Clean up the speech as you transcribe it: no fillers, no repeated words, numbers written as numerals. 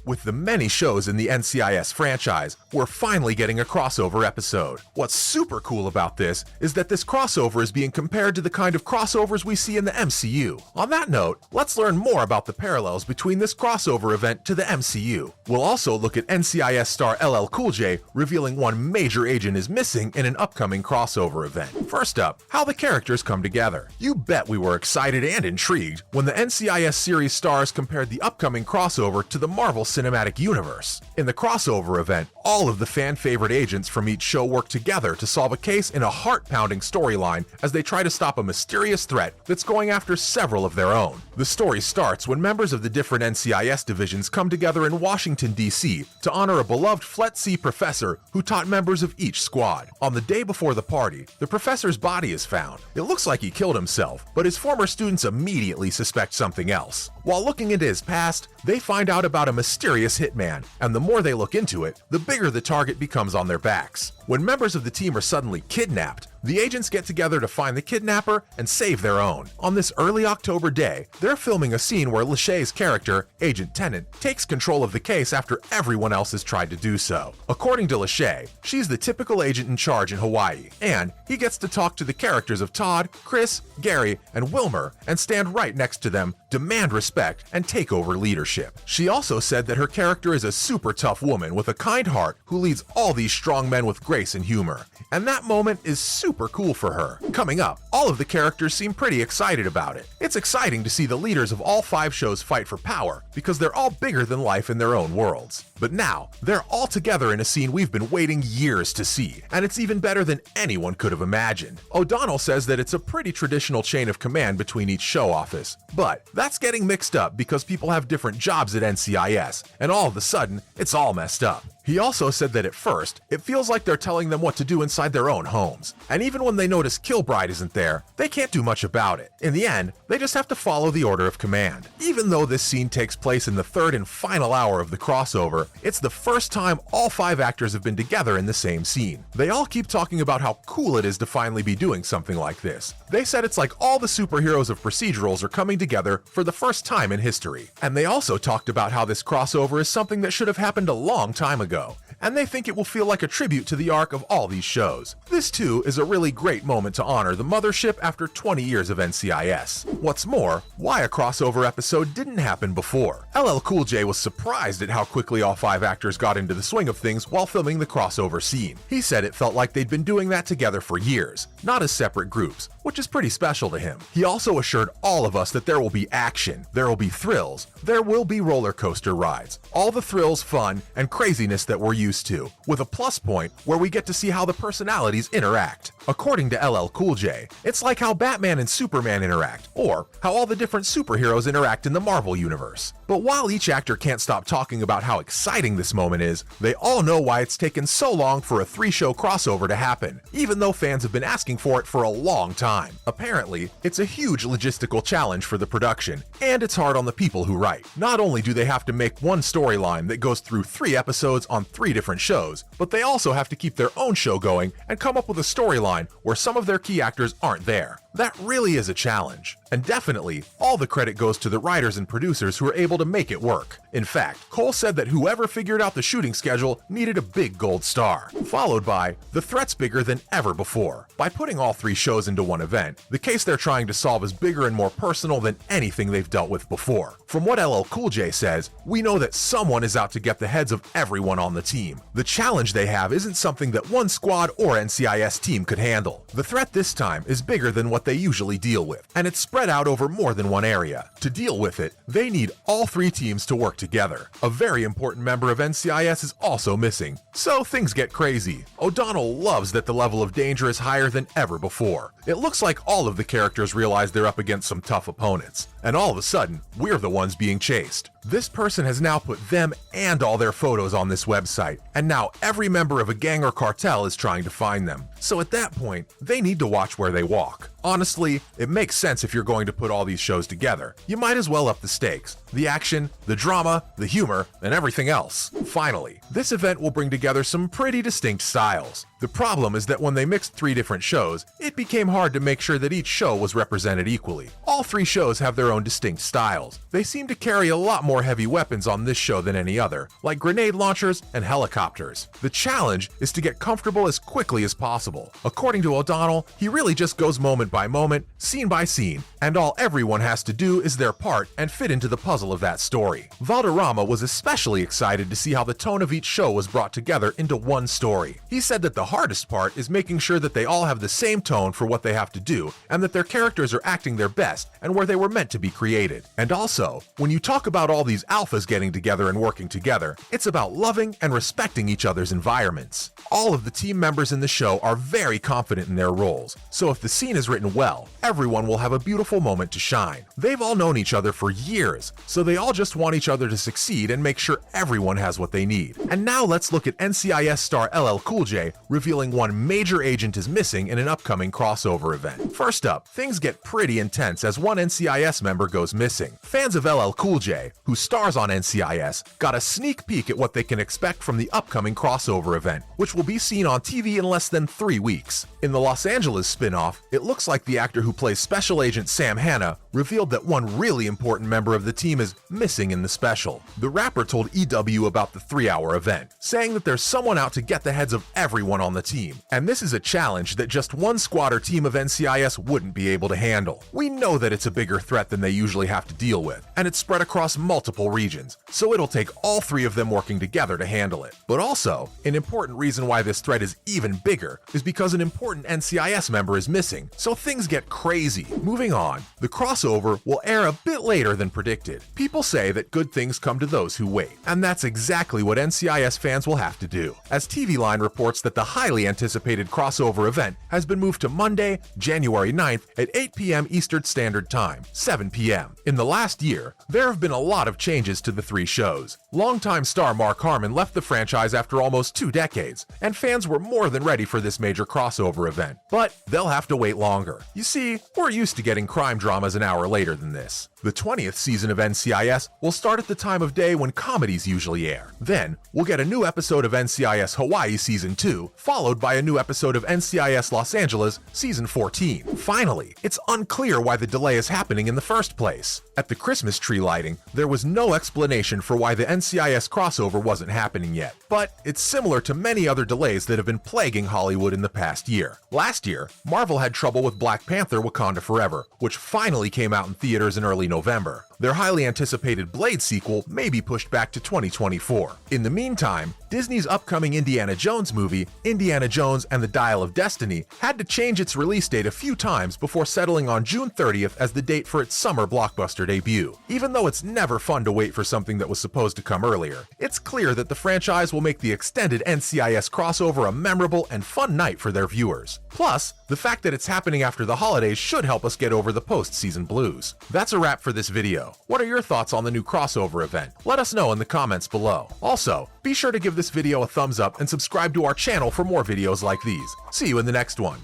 With the many shows in the NCIS franchise, we're finally getting a crossover episode. What's super cool about this is that this crossover is being compared to the kind of crossovers we see in the MCU. On that note, let's learn more about the parallels between this crossover event to the MCU. We'll also look at NCIS star LL Cool J revealing one major agent is missing in an upcoming crossover event. First up, how the characters come together. You bet we were excited and intrigued when the NCIS series stars compared the upcoming crossover to the Marvel Cinematic Universe. In the crossover event, all of the fan-favorite agents from each show work together to solve a case in a heart-pounding storyline as they try to stop a mysterious threat that's going after several of their own. The story starts when members of the different NCIS divisions come together in Washington, D.C. to honor a beloved Flet C professor who taught members of each squad. On the day before the party, the professor's body is found. It looks like he killed himself, but his former students immediately suspect something else. While looking into his past, they find out about a mysterious hitman, and the more they look into it, the bigger the target becomes on their backs. When members of the team are suddenly kidnapped, the agents get together to find the kidnapper and save their own. On this early October day, they're filming a scene where Lachey's character, Agent Tennant, takes control of the case after everyone else has tried to do so. According to Lachey, she's the typical agent in charge in Hawaii, and he gets to talk to the characters of Todd, Chris, Gary, and Wilmer and stand right next to them, demand respect, and take over leadership. She also said that her character is a super tough woman with a kind heart who leads all these strong men with grace and humor. And that moment is super cool for her. Coming up, all of the characters seem pretty excited about it. It's exciting to see the leaders of all 5 shows fight for power because they're all bigger than life in their own worlds. But now, they're all together in a scene we've been waiting years to see, and it's even better than anyone could have imagined. O'Donnell says that it's a pretty traditional chain of command between each show office, but that's getting mixed up because people have different jobs at NCIS, and all of a sudden, it's all messed up. He also said that at first, it feels like they're telling them what to do inside their own homes, and even when they notice Kilbride isn't there, they can't do much about it. In the end, they just have to follow the order of command. Even though this scene takes place in the third and final hour of the crossover, it's the first time all 5 actors have been together in the same scene. They all keep talking about how cool it is to finally be doing something like this. They said it's like all the superheroes of procedurals are coming together for the first time in history. And they also talked about how this crossover is something that should have happened a long time ago, and they think it will feel like a tribute to the arc of all these shows. This too is a really great moment to honor the mothership after 20 years of NCIS. What's more, why a crossover episode didn't happen before. LL Cool J was surprised at how quickly all 5 actors got into the swing of things while filming the crossover scene. He said it felt like they'd been doing that together for years, not as separate groups, which is pretty special to him. He also assured all of us that there will be action, there will be thrills, there will be roller coaster rides, all the thrills, fun, and craziness that we're used to, with a plus point where we get to see how the personalities interact. According to LL Cool J, it's like how Batman and Superman interact, or how all the different superheroes interact in the Marvel universe. But while each actor can't stop talking about how exciting this moment is, they all know why it's taken so long for a 3-show crossover to happen, even though fans have been asking for it for a long time. Apparently, it's a huge logistical challenge for the production, and it's hard on the people who write. Not only do they have to make one storyline that goes through 3 episodes on 3 different shows, but they also have to keep their own show going and come up with a storyline where some of their key actors aren't there. That really is a challenge. And definitely, all the credit goes to the writers and producers who are able to make it work. In fact, Cole said that whoever figured out the shooting schedule needed a big gold star, followed by the threat's bigger than ever before. By putting all 3 shows into one event, the case they're trying to solve is bigger and more personal than anything they've dealt with before. From what LL Cool J says, we know that someone is out to get the heads of everyone on the team. The challenge they have isn't something that one squad or NCIS team could handle. The threat this time is bigger than what they usually deal with, and it's spread out over more than one area. To deal with it, they need all 3 teams to work together. A very important member of NCIS is also missing, so things get crazy. O'Donnell loves that the level of danger is higher than ever before. It looks like all of the characters realize they're up against some tough opponents, and all of a sudden, we're the ones being chased. This person has now put them and all their photos on this website, and now every member of a gang or cartel is trying to find them. So at that point, they need to watch where they walk. Honestly, it makes sense if you're going to put all these shows together. You might as well up the stakes. the action, the drama, the humor, and everything else. Finally, this event will bring together some pretty distinct styles. The problem is that when they mixed 3 different shows, it became hard to make sure that each show was represented equally. All 3 shows have their own distinct styles. They seem to carry a lot more heavy weapons on this show than any other, like grenade launchers and helicopters. The challenge is to get comfortable as quickly as possible. According to O'Donnell, he really just goes moment by moment, scene by scene, and all everyone has to do is their part and fit into the puzzle of that story. Valderrama was especially excited to see how the tone of each show was brought together into one story. He said that the hardest part is making sure that they all have the same tone for what they have to do and that their characters are acting their best and where they were meant to be created. And also, when you talk about all these alphas getting together and working together, it's about loving and respecting each other's environments. All of the team members in the show are very confident in their roles, so if the scene is written well, everyone will have a beautiful moment to shine. They've all known each other for years, so they all just want each other to succeed and make sure everyone has what they need. And now let's look at NCIS star LL Cool J revealing one major agent is missing in an upcoming crossover event. First up, things get pretty intense as one NCIS member goes missing. Fans of LL Cool J, who stars on NCIS, got a sneak peek at what they can expect from the upcoming crossover event, which will be seen on TV in less than 3 weeks. In the Los Angeles spin-off, it looks like the actor who plays Special Agent Sam Hanna revealed that one really important member of the team is missing in the special. The rapper told EW about the 3-hour event, saying that there's someone out to get the heads of everyone on the team, and this is a challenge that just one squad or team of NCIS wouldn't be able to handle. We know that it's a bigger threat than they usually have to deal with, and it's spread across multiple regions, so it'll take all 3 of them working together to handle it. But also, an important reason why this threat is even bigger is because an important NCIS member is missing, so things get crazy. Moving on, the crossover will air a bit later than predicted. People say that good things come to those who wait, and that's exactly what NCIS fans will have to do, as TV Line reports that the highly anticipated crossover event has been moved to Monday, January 9th at 8 p.m. Eastern Standard Time, 7 p.m. In the last year, there have been a lot of changes to the 3 shows. Longtime star Mark Harmon left the franchise after almost 2 decades, and fans were more than ready for this major crossover event. But they'll have to wait longer. You see, we're used to getting crime dramas an hour later than this. The 20th season of NCIS will start at the time of day when comedies usually air. Then, we'll get a new episode of NCIS Hawaii Season 2, followed by a new episode of NCIS Los Angeles Season 14. Finally, it's unclear why the delay is happening in the first place. At the Christmas tree lighting, there was no explanation for why the NCIS crossover wasn't happening yet, but it's similar to many other delays that have been plaguing Hollywood in the past year. Last year, Marvel had trouble with Black Panther: Wakanda Forever, which finally came out in theaters in early November. Their highly anticipated Blade sequel may be pushed back to 2024. In the meantime, Disney's upcoming Indiana Jones movie, Indiana Jones and the Dial of Destiny, had to change its release date a few times before settling on June 30th as the date for its summer blockbuster debut. Even though it's never fun to wait for something that was supposed to come earlier, it's clear that the franchise will make the extended NCIS crossover a memorable and fun night for their viewers. Plus, the fact that it's happening after the holidays should help us get over the post-season blues. That's a wrap for this video. What are your thoughts on the new crossover event? Let us know in the comments below. Also, be sure to give this video a thumbs up and subscribe to our channel for more videos like these. See you in the next one.